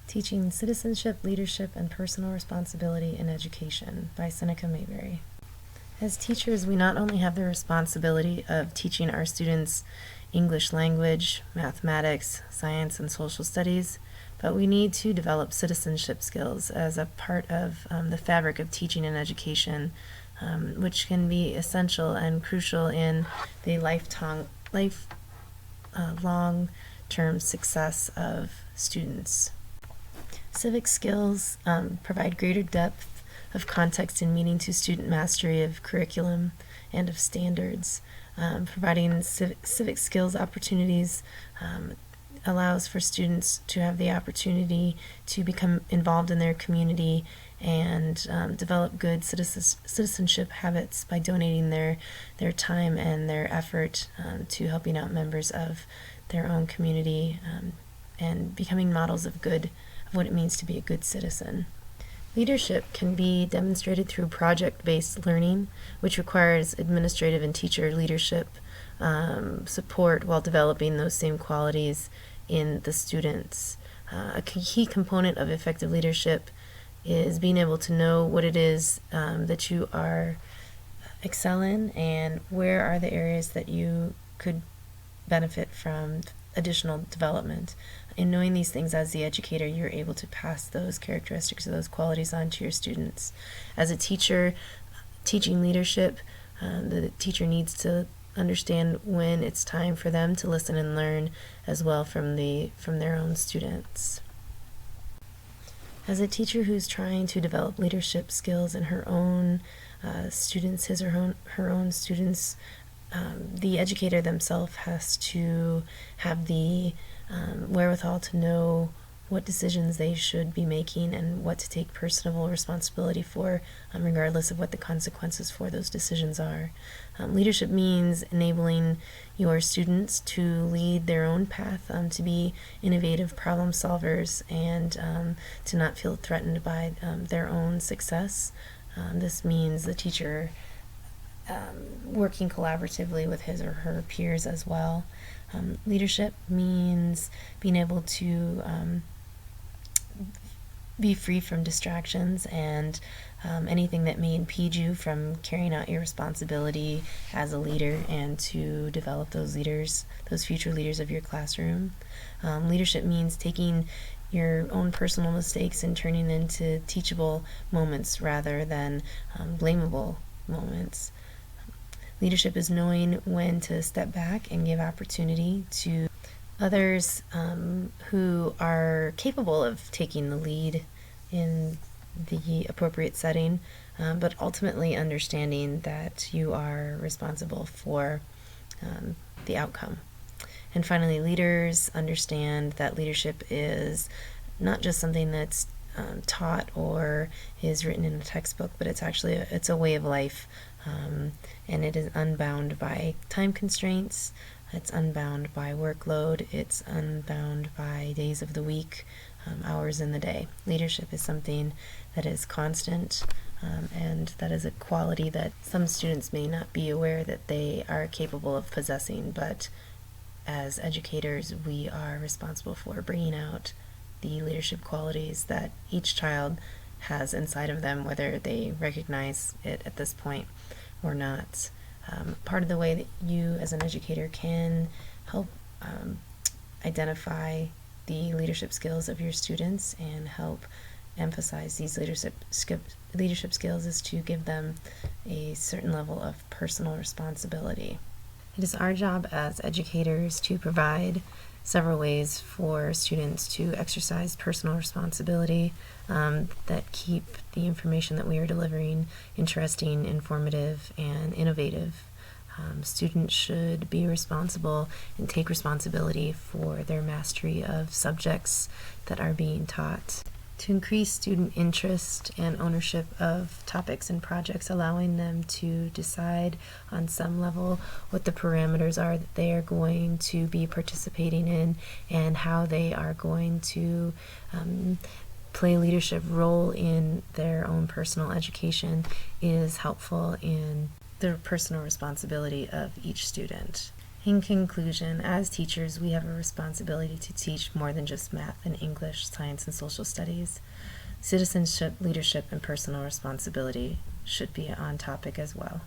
Teaching Citizenship, Leadership, and Personal Responsibility in Education by Seneca Maberry. As teachers, we not only have the responsibility of teaching our students English language, mathematics, science, and social studies, but we need to develop citizenship skills as a part of the fabric of teaching and education, which can be essential and crucial in the long-term success of students. Civic skills provide greater depth of context and meaning to student mastery of curriculum and of standards. Providing civic skills opportunities allows for students to have the opportunity to become involved in their community and develop good citizenship habits by donating their time and their effort to helping out members of their own community and becoming models of what it means to be a good citizen. Leadership can be demonstrated through project-based learning, which requires administrative and teacher leadership support while developing those same qualities in the students. A key component of effective leadership is being able to know what it is that you are excel in and where are the areas that you could benefit from additional development. In knowing these things as the educator, you're able to pass those characteristics or those qualities on to your students. As a teacher, teaching leadership, the teacher needs to understand when it's time for them to listen and learn as well from their own students. As a teacher who's trying to develop leadership skills in her own students, her own students, the educator themselves has to have the wherewithal to know what decisions they should be making and what to take personal responsibility for, regardless of what the consequences for those decisions are. Leadership means enabling your students to lead their own path, to be innovative problem solvers, and to not feel threatened by their own success. This means the teacher working collaboratively with his or her peers as well. Leadership means being able to be free from distractions and anything that may impede you from carrying out your responsibility as a leader and to develop those future leaders of your classroom. Leadership means taking your own personal mistakes and turning them into teachable moments rather than blamable moments. Leadership is knowing when to step back and give opportunity to others who are capable of taking the lead in the appropriate setting, but ultimately understanding that you are responsible for the outcome. And finally, leaders understand that leadership is not just something that's taught or is written in a textbook, but it's a way of life, and it is unbound by time constraints. It's unbound by workload. It's unbound by days of the week, hours in the day. Leadership is something that is constant, and that is a quality that some students may not be aware that they are capable of possessing, but as educators, we are responsible for bringing out the leadership qualities that each child has inside of them, whether they recognize it at this point or not. Part of the way that you as an educator can help identify the leadership skills of your students and help emphasize these leadership skills is to give them a certain level of personal responsibility. It is our job as educators to provide several ways for students to exercise personal responsibility that keep the information that we are delivering interesting, informative, and innovative. Students should be responsible and take responsibility for their mastery of subjects that are being taught. To increase student interest and ownership of topics and projects, allowing them to decide on some level what the parameters are that they are going to be participating in and how they are going to play a leadership role in their own personal education is helpful in the personal responsibility of each student. In conclusion, as teachers, we have a responsibility to teach more than just math and English, science, and social studies. Citizenship, leadership, and personal responsibility should be on topic as well.